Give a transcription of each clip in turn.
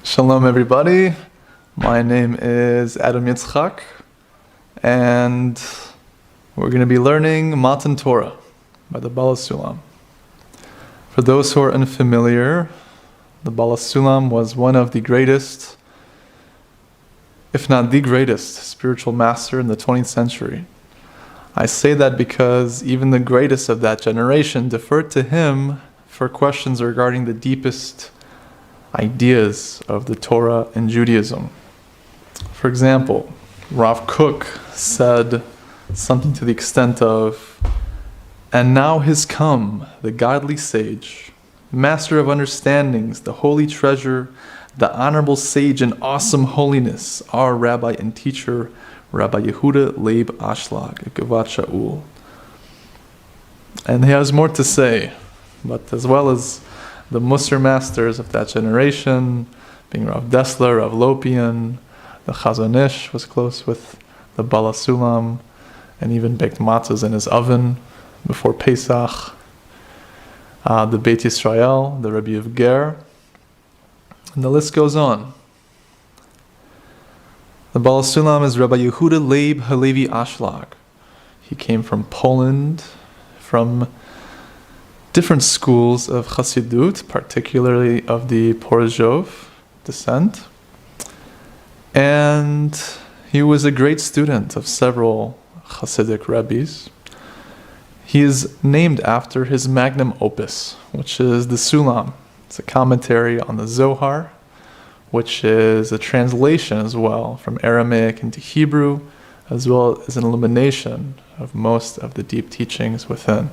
Shalom everybody, my name is Adam Yitzchak, and we're going to be learning Matan Torah by the Baal Sulam. For those who are unfamiliar, the Baal Sulam was one of the greatest, if not the greatest, spiritual master in the 20th century. I say that because even the greatest of that generation deferred to him for questions regarding the deepest ideas of the Torah and Judaism. For example, Rav Kook said something to the extent of, "And now has come the godly sage, master of understandings, the holy treasure, the honorable sage in awesome holiness, our rabbi and teacher, Rabbi Yehuda Leib Ashlag, Gevat Shaul." And he has more to say, but as well as the Musar masters of that generation, being Rav Dessler, Rav Lopian, the Chazon Ish was close with the Baal Sulam, and even baked matzahs in his oven before Pesach. The Beit Yisrael, the Rebbe of Ger, and the list goes on. The Baal Sulam is Rabbi Yehuda Leib Halevi Ashlag. He came from Poland, from different schools of Chassidut, particularly of the Porozhov descent. And he was a great student of several Chassidic rabbis. He is named after his magnum opus, which is the Sulam. It's a commentary on the Zohar, which is a translation as well from Aramaic into Hebrew, as well as an illumination of most of the deep teachings within.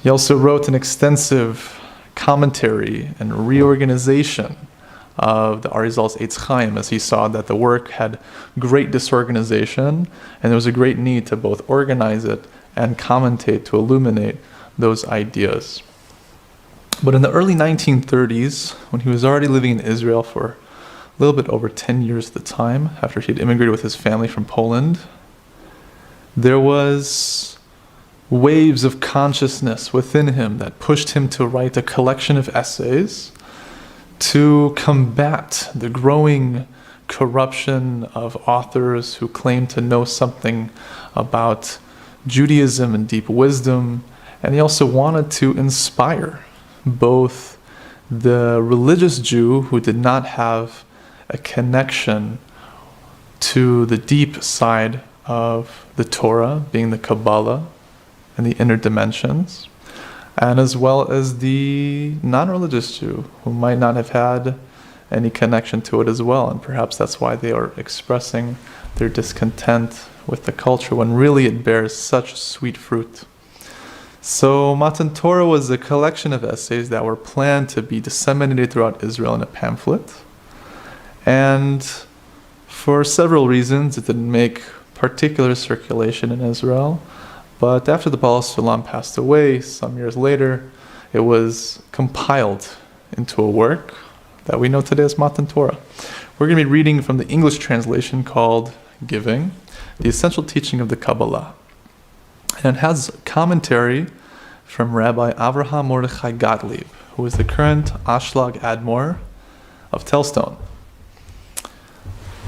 He also wrote an extensive commentary and reorganization of the Arizal's Eitz Chaim, as he saw that the work had great disorganization, and there was a great need to both organize it and commentate to illuminate those ideas. But in the early 1930s, when he was already living in Israel for a little bit over 10 years at the time, after he had immigrated with his family from Poland, there was waves of consciousness within him that pushed him to write a collection of essays to combat the growing corruption of authors who claimed to know something about Judaism and deep wisdom. And he also wanted to inspire both the religious Jew who did not have a connection to the deep side of the Torah, being the Kabbalah, and the inner dimensions, and as well as the non-religious Jew who might not have had any connection to it as well, and perhaps that's why they are expressing their discontent with the culture when really it bears such sweet fruit. So Matan Torah was a collection of essays that were planned to be disseminated throughout Israel in a pamphlet, and for several reasons it didn't make particular circulation in Israel. But after the Baal Sulam passed away, some years later, it was compiled into a work that we know today as Matan Torah. We're going to be reading from the English translation called Giving, the Essential Teaching of the Kabbalah. And it has commentary from Rabbi Avraham Mordechai Gottlieb, who is the current Ashlag Admor of Telstone.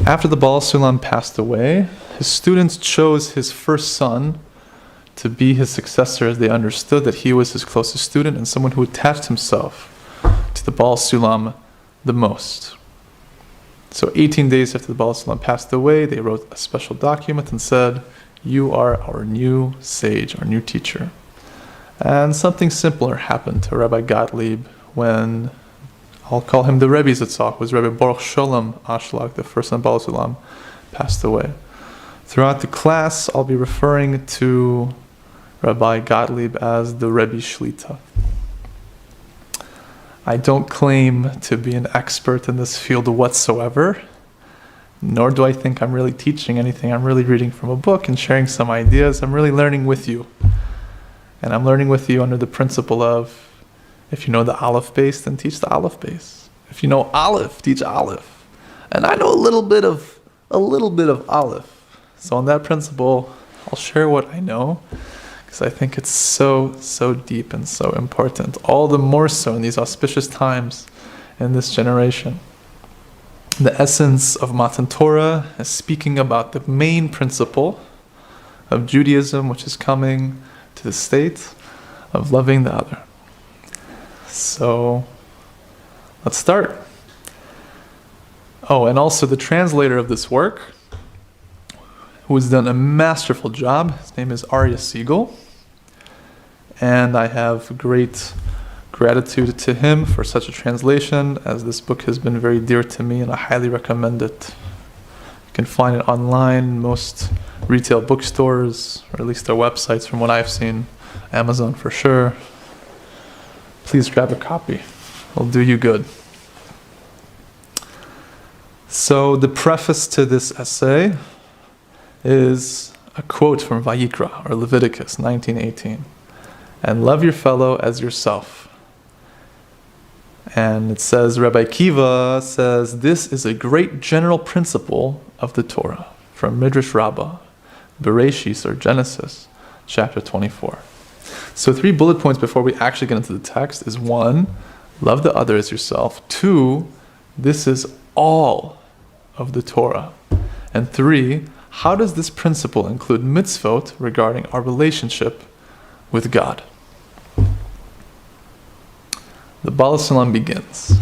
After the Baal Sulam passed away, his students chose his first son to be his successor, as they understood that he was his closest student and someone who attached himself to the Baal Sulam the most. So 18 days after the Baal Sulam passed away, they wrote a special document and said, "You are our new sage, our new teacher." And something similar happened to Rabbi Gottlieb when, I'll call him the Rebbe Zitzak, was Rabbi Baruch Sholem Ashlag, the first son Baal Sulam, passed away. Throughout the class, I'll be referring to Rabbi Gottlieb as the Rebbe Shlita. I don't claim to be an expert in this field whatsoever, nor do I think I'm really teaching anything. I'm really reading from a book and sharing some ideas. I'm really learning with you. And I'm learning with you under the principle of, if you know the Aleph base, then teach the Aleph base. If you know Aleph, teach Aleph. And I know a little bit of Aleph. So on that principle, I'll share what I know, because I think it's so deep and so important. All the more so in these auspicious times in this generation. The essence of Matan Torah is speaking about the main principle of Judaism, which is coming to the state of loving the other. So, let's start. Oh, and also the translator of this work, who has done a masterful job, his name is Arya Siegel, and I have great gratitude to him for such a translation, as this book has been very dear to me, and I highly recommend it. You can find it online in most retail bookstores, or at least their websites from what I've seen. Amazon for sure. Please grab a copy. It'll do you good. So the preface to this essay is a quote from Vayikra, or Leviticus 19:18. And love your fellow as yourself. And it says, Rabbi Kiva says, this is a great general principle of the Torah, from Midrash Rabbah, Bereshis, or Genesis, chapter 24. So 3 bullet points before we actually get into the text is 1, love the other as yourself. 2, this is all of the Torah. And 3, how does this principle include mitzvot regarding our relationship with God? The Baal Sulam begins.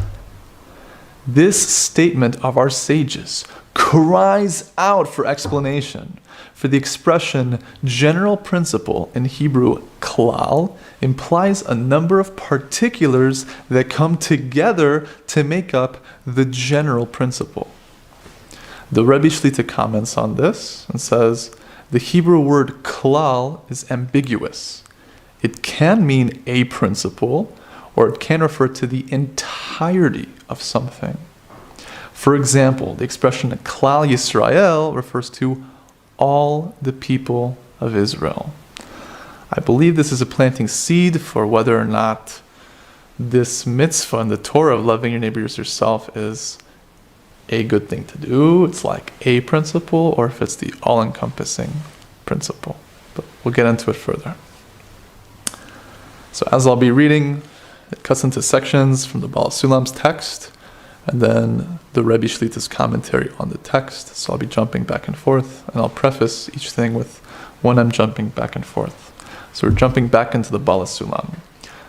This statement of our sages cries out for explanation, for the expression general principle in Hebrew klal implies a number of particulars that come together to make up the general principle. The Rebbe Shlita comments on this and says, the Hebrew word klal is ambiguous. It can mean a principle, or it can refer to the entirety of something. For example, the expression klal Yisrael refers to all the people of Israel. I believe this is a planting seed for whether or not this mitzvah in the Torah of loving your neighbor as yourself is a good thing to do. It's like a principle, or if it's the all-encompassing principle. But we'll get into it further. So as I'll be reading, it cuts into sections from the Baal Sulam's text, and then the Rebbe Shlita's commentary on the text. So I'll be jumping back and forth, and I'll preface each thing with when I'm jumping back and forth. So we're jumping back into the Baal Sulam.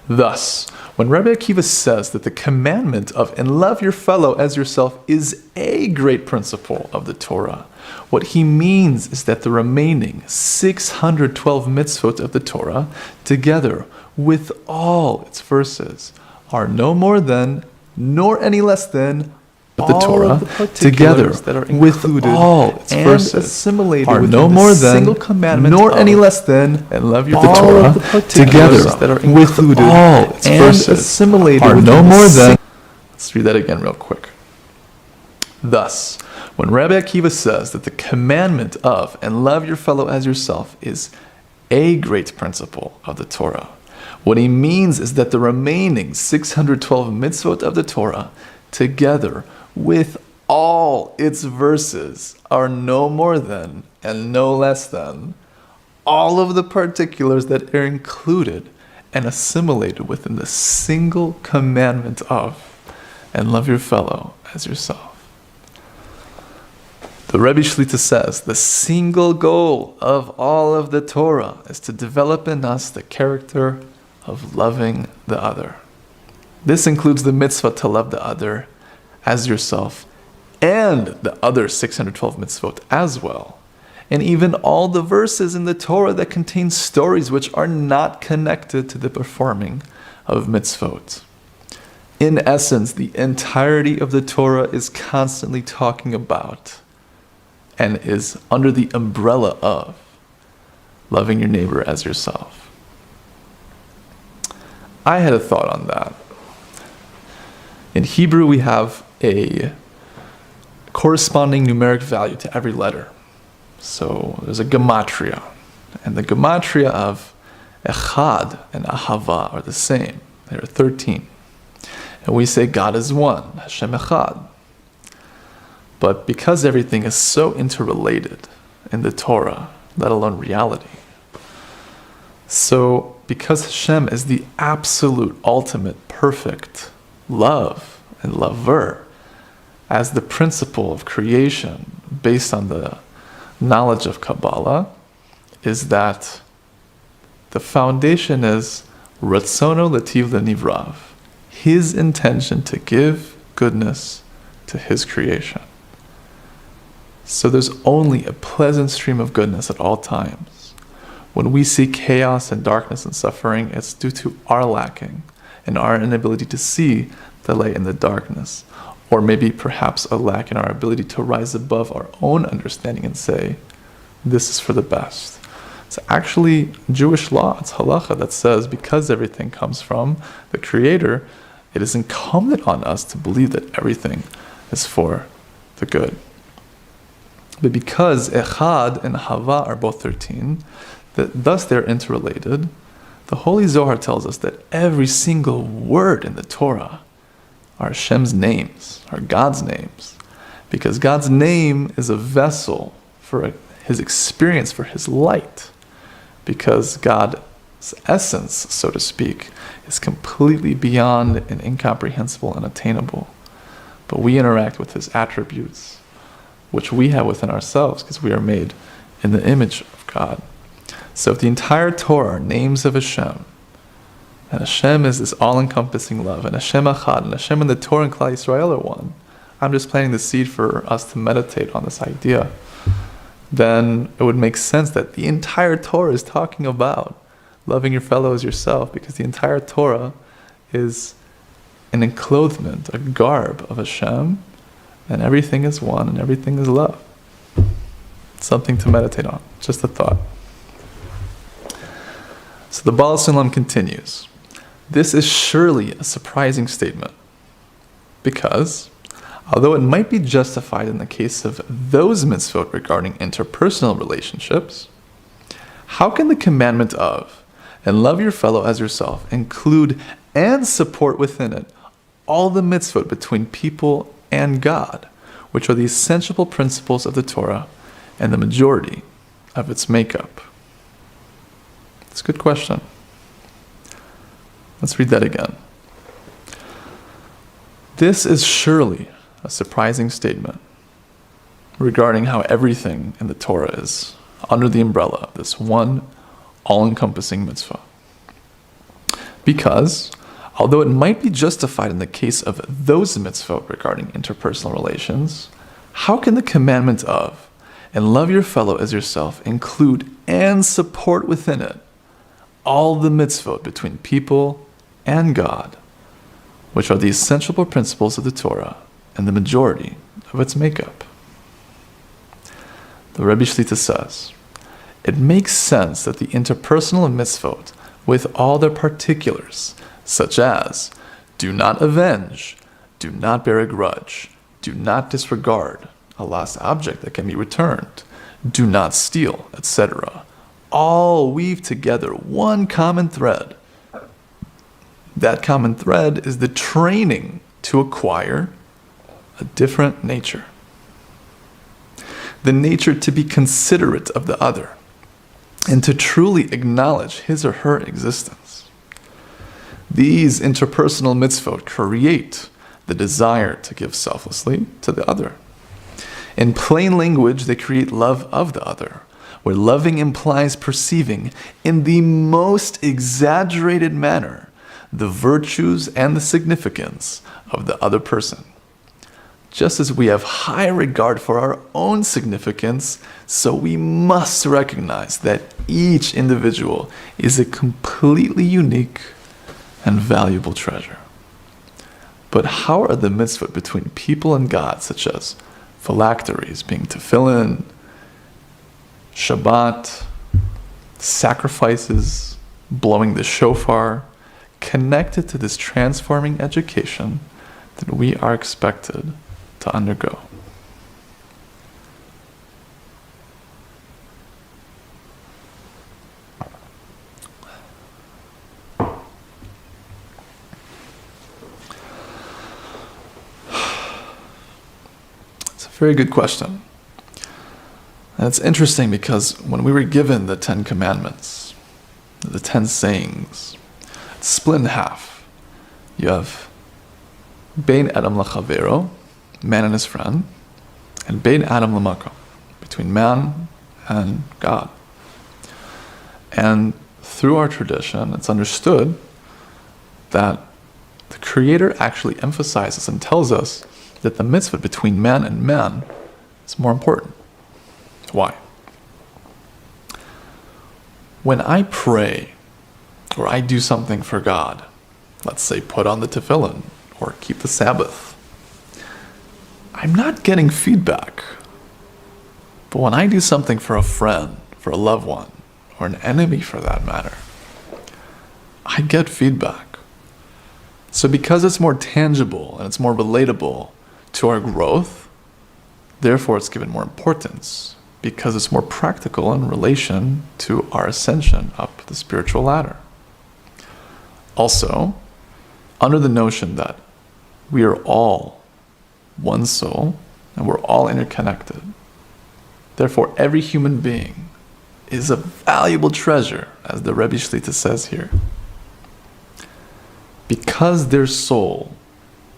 Thus, when Rabbi Akiva says that the commandment of "and love your fellow as yourself" is a great principle of the Torah, what he means is that the remaining 612 mitzvot of the Torah, together with all its verses, are no more than, nor any less than, the Torah, together with all its verses, assimilated are no more than, single commandment nor any less than, and love your Torah, together with all its verses, assimilated are no more than. Let's read that again real quick. Thus, when Rabbi Akiva says that the commandment of "and love your fellow as yourself" is a great principle of the Torah, what he means is that the remaining 612 mitzvot of the Torah, together with all its verses, are no more than, and no less than, all of the particulars that are included and assimilated within the single commandment of "and love your fellow as yourself." The Rebbe Shlita says the single goal of all of the Torah is to develop in us the character of loving the other. This includes the mitzvah to love the other as yourself, and the other 612 mitzvot as well, and even all the verses in the Torah that contain stories which are not connected to the performing of mitzvot. In essence, the entirety of the Torah is constantly talking about and is under the umbrella of loving your neighbor as yourself. I had a thought on that. In Hebrew, we have a corresponding numeric value to every letter. So there's a gematria. And the gematria of echad and ahava are the same. There are 13. And we say God is one, Hashem echad. But because everything is so interrelated in the Torah, let alone reality, so because Hashem is the absolute, ultimate, perfect love and lover as the principle of creation based on the knowledge of Kabbalah is that the foundation is Ratzono Lativ Lenivrav, his intention to give goodness to his creation. So there's only a pleasant stream of goodness at all times. When we see chaos and darkness and suffering, it's due to our lacking and our inability to see the light in the darkness, or maybe perhaps a lack in our ability to rise above our own understanding and say, this is for the best. It's actually Jewish law, it's halacha that says because everything comes from the Creator, it is incumbent on us to believe that everything is for the good. But because Echad and Hava are both 13, thus they're interrelated, the Holy Zohar tells us that every single word in the Torah are Hashem's names, are God's names. Because God's name is a vessel for his experience, for his light. Because God's essence, so to speak, is completely beyond and incomprehensible and attainable. But we interact with his attributes, which we have within ourselves, because we are made in the image of God. So if the entire Torah are names of Hashem, and Hashem is this all-encompassing love, and Hashem Echad, and Hashem and the Torah and Klal Yisrael are one, I'm just planting the seed for us to meditate on this idea, then it would make sense that the entire Torah is talking about loving your fellow as yourself, because the entire Torah is an enclothement, a garb of Hashem, and everything is one, and everything is love. It's something to meditate on, just a thought. So the Baal Sulam continues. This is surely a surprising statement, because although it might be justified in the case of those mitzvot regarding interpersonal relationships, how can the commandment of, and love your fellow as yourself, include and support within it all the mitzvot between people and God, which are the essential principles of the Torah and the majority of its makeup? It's a good question. Let's read that again. This is surely a surprising statement regarding how everything in the Torah is under the umbrella of this one all-encompassing mitzvah. Because, although it might be justified in the case of those mitzvot regarding interpersonal relations, how can the commandment of, and love your fellow as yourself, include and support within it all the mitzvot between people and God, which are the essential principles of the Torah and the majority of its makeup? The Rebbe Shlita says, it makes sense that the interpersonal mitzvot, with all their particulars, such as do not avenge, do not bear a grudge, do not disregard a lost object that can be returned, do not steal, etc., all weave together one common thread. That common thread is the training to acquire a different nature. The nature to be considerate of the other and to truly acknowledge his or her existence. These interpersonal mitzvot create the desire to give selflessly to the other. In plain language, they create love of the other, where loving implies perceiving in the most exaggerated manner the virtues and the significance of the other person. Just as we have high regard for our own significance, so we must recognize that each individual is a completely unique and valuable treasure. But how are the mitzvot between people and God, such as phylacteries, being tefillin, Shabbat, sacrifices, blowing the shofar, connected to this transforming education that we are expected to undergo? It's a very good question. And it's interesting because when we were given the 10 Commandments, the 10 sayings, it's split in half. You have Bein Adam Lachavero, man and his friend, and Bein Adam Lamakom, between man and God. And through our tradition, it's understood that the Creator actually emphasizes and tells us that the mitzvah between man and man is more important. Why? When I pray, or I do something for God, let's say put on the tefillin, or keep the Sabbath, I'm not getting feedback. But when I do something for a friend, for a loved one, or an enemy for that matter, I get feedback. So because it's more tangible and it's more relatable to our growth, therefore it's given more importance, because it's more practical in relation to our ascension up the spiritual ladder. Also, under the notion that we are all one soul and we're all interconnected, therefore every human being is a valuable treasure, as the Rebbe Shlita says here. Because their soul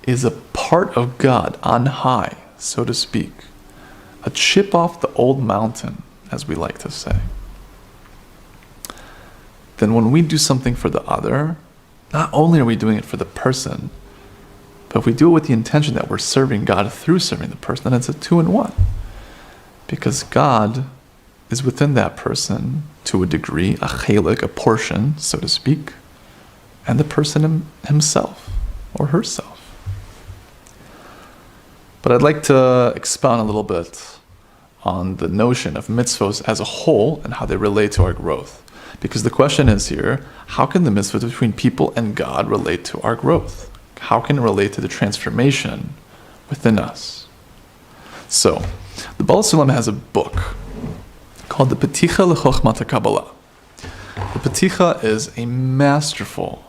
is a part of God on high, so to speak, a chip off the old mountain, as we like to say, then when we do something for the other, not only are we doing it for the person, but if we do it with the intention that we're serving God through serving the person, then it's a 2-in-1. Because God is within that person to a degree, a chelik, a portion, so to speak, and the person himself or herself. But I'd like to expound a little bit on the notion of mitzvos as a whole and how they relate to our growth. Because the question is here, how can the mitzvot between people and God relate to our growth? How can it relate to the transformation within us? So, the Baal Sulam has a book called the Peticha L'Chochmat HaKabbalah. The Peticha is a masterful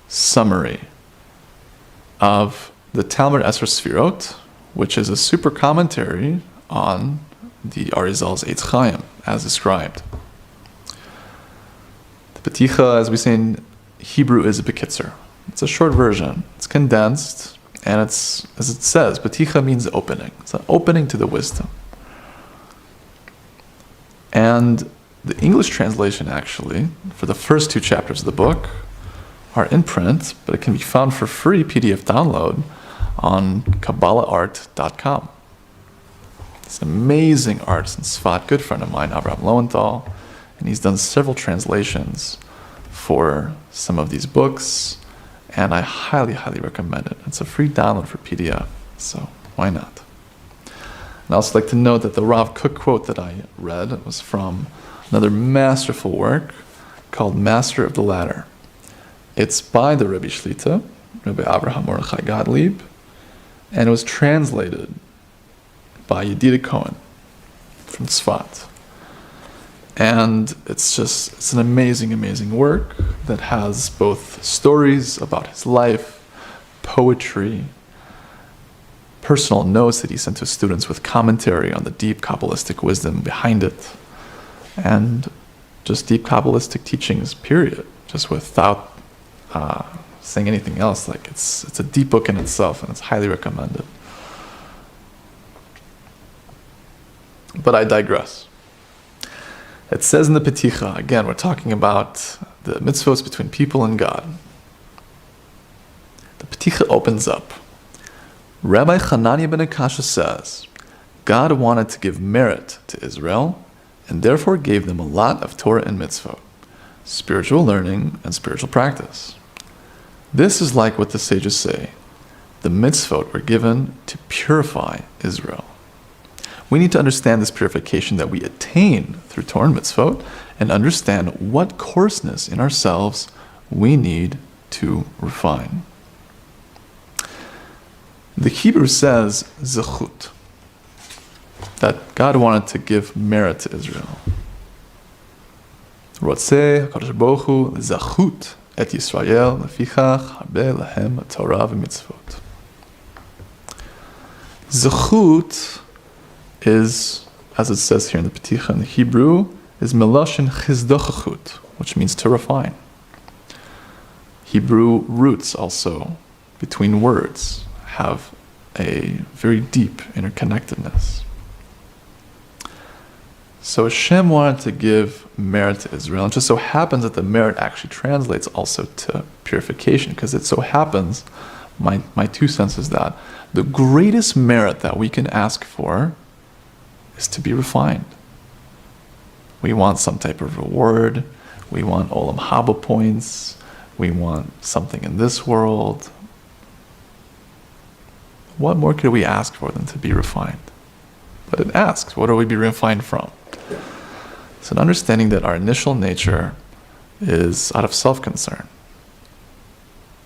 summary of the Talmud Esrei Sfirot, which is a super commentary on the Arizal's Eitz Chaim, as described. The Peticha, as we say in Hebrew, is a bekitzer. It's a short version. It's condensed, and it's, as it says, Peticha means opening. It's an opening to the wisdom. And the English translation, actually, for the first 2 chapters of the book, are in print, but it can be found for free PDF download on KabbalahArt.com. It's an amazing artist in Sfat, good friend of mine, Abraham Lowenthal, and he's done several translations for some of these books, and I highly, highly recommend it. It's a free download for PDF, so why not? And I'd also like to note that the Rav Kook quote that I read was from another masterful work called Master of the Ladder. It's by the Rebbe Shlita, Rebbe Abraham Mordechai Gottlieb, and it was translated by Yedida Cohen from Tzfat. And it's an amazing, amazing work that has both stories about his life, poetry, personal notes that he sent to students with commentary on the deep Kabbalistic wisdom behind it, and just deep Kabbalistic teachings, period, just without saying anything else. Like it's a deep book in itself, and it's highly recommended. But I digress. It says in the Peticha, again, we're talking about the mitzvos between people and God. The Peticha opens up. Rabbi Chananya ben Akasha says, God wanted to give merit to Israel, and therefore gave them a lot of Torah and mitzvot, spiritual learning and spiritual practice. This is like what the sages say. The mitzvot were given to purify Israel. We need to understand this purification that we attain through Torah and mitzvot, and understand what coarseness in ourselves we need to refine. The Hebrew says zechut, that God wanted to give merit to Israel. Rotzeh HaKadosh Baruch Hu zechut et Yisrael lefichach harbe lahem Torah v'mitzvot. Zechut is, as it says here in the Peticha in the Hebrew, is melashon chizdachachut, which means to refine. Hebrew roots also between words have a very deep interconnectedness. So Hashem wanted to give merit to Israel. It just so happens that the merit actually translates also to purification, because it so happens, my 2 cents is that the greatest merit that we can ask for is to be refined. We want some type of reward. We want Olam Haba points. We want something in this world. What more could we ask for than to be refined? But it asks, what are we being refined from? It's an understanding that our initial nature is out of self-concern.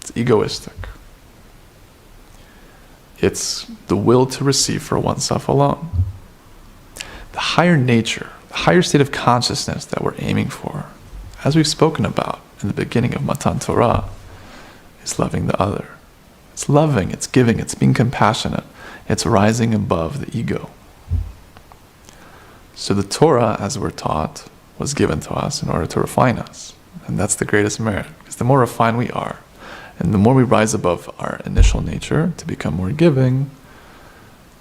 It's egoistic. It's the will to receive for oneself alone. The higher nature, the higher state of consciousness that we're aiming for, as we've spoken about in the beginning of Matan Torah, is loving the other. It's loving, it's giving, it's being compassionate, it's rising above the ego. So the Torah, as we're taught, was given to us in order to refine us. And that's the greatest merit, because the more refined we are, and the more we rise above our initial nature to become more giving,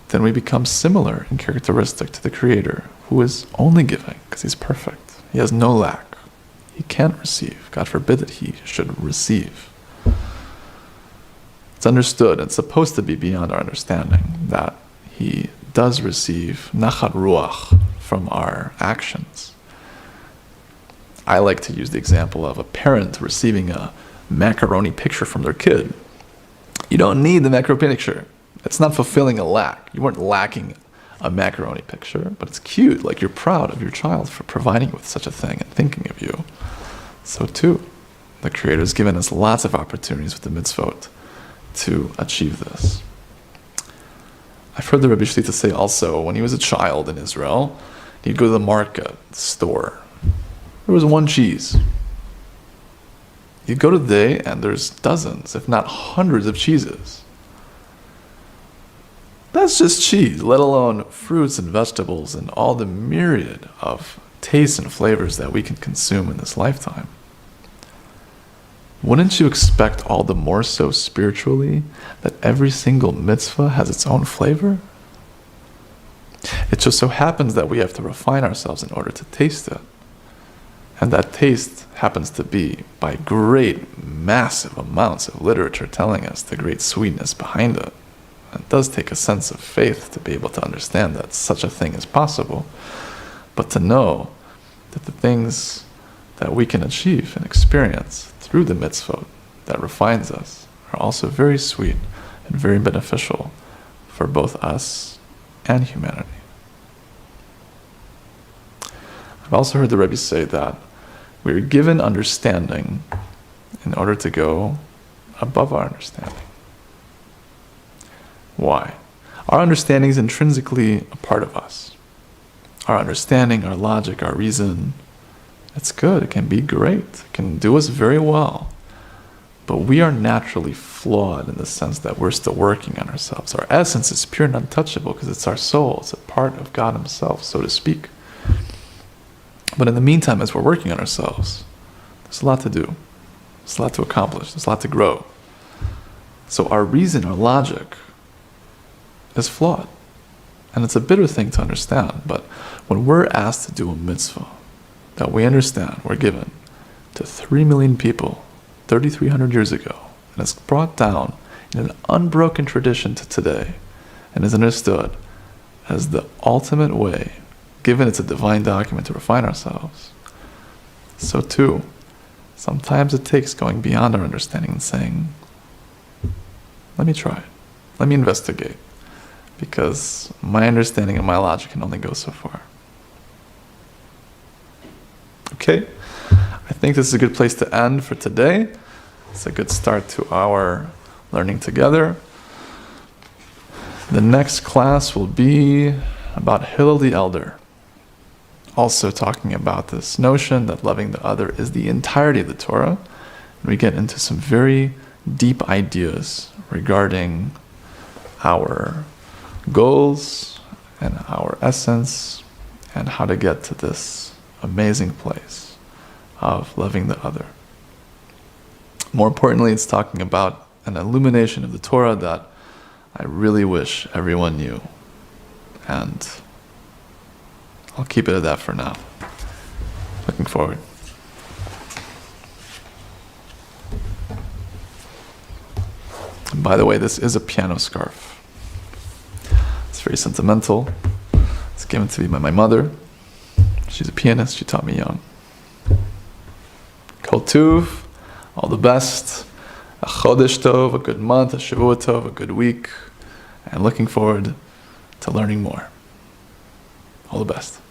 then we become similar and characteristic to the Creator, who is only giving, because He's perfect. He has no lack. He can't receive. God forbid that He should receive. It's understood, it's supposed to be beyond our understanding, that He does receive nachat ruach from our actions. I like to use the example of a parent receiving a macaroni picture from their kid. You don't need the macaroni picture. It's not fulfilling a lack. You weren't lacking a macaroni picture, but it's cute. Like, you're proud of your child for providing you with such a thing and thinking of you. So too, the Creator has given us lots of opportunities with the mitzvot to achieve this. I've heard the Rabbi Shlita say also, when he was a child in Israel, he'd go to the market, the store. There was one cheese. You go today and there's dozens, if not hundreds of cheeses. That's just cheese, let alone fruits and vegetables and all the myriad of tastes and flavors that we can consume in this lifetime. Wouldn't you expect all the more so spiritually that every single mitzvah has its own flavor? It just so happens that we have to refine ourselves in order to taste it. And that taste happens to be by great, massive amounts of literature telling us the great sweetness behind it. It does take a sense of faith to be able to understand that such a thing is possible, but to know that the things that we can achieve and experience through the mitzvot that refines us are also very sweet and very beneficial for both us and humanity. I've also heard the Rebbe say that we are given understanding in order to go above our understanding. Why? Our understanding is intrinsically a part of us. Our understanding, our logic, our reason, it's good, it can be great, it can do us very well. But we are naturally flawed in the sense that we're still working on ourselves. Our essence is pure and untouchable because it's our soul, it's a part of God Himself, so to speak. But in the meantime, as we're working on ourselves, there's a lot to do, there's a lot to accomplish, there's a lot to grow. So our reason, our logic, is flawed. And it's a bitter thing to understand, but when we're asked to do a mitzvah that we understand we're given to 3 million people 3,300 years ago, and it's brought down in an unbroken tradition to today, and is understood as the ultimate way, given it's a divine document to refine ourselves, so too, sometimes it takes going beyond our understanding and saying, let me try, let me investigate, because my understanding and my logic can only go so far. Okay, I think this is a good place to end for today. It's a good start to our learning together. The next class will be about Hillel the Elder, also talking about this notion that loving the other is the entirety of the Torah. And we get into some very deep ideas regarding our goals and our essence and how to get to this amazing place of loving the other. More importantly, it's talking about an illumination of the Torah that I really wish everyone knew. And I'll keep it at that for now. Looking forward. And by the way, this is a piano scarf. It's very sentimental. It's given to me by my mother. She's a pianist. She taught me young. Kol Tuv, all the best. A Chodesh Tov, a good month. A Shavua Tov, a good week. And looking forward to learning more. All the best.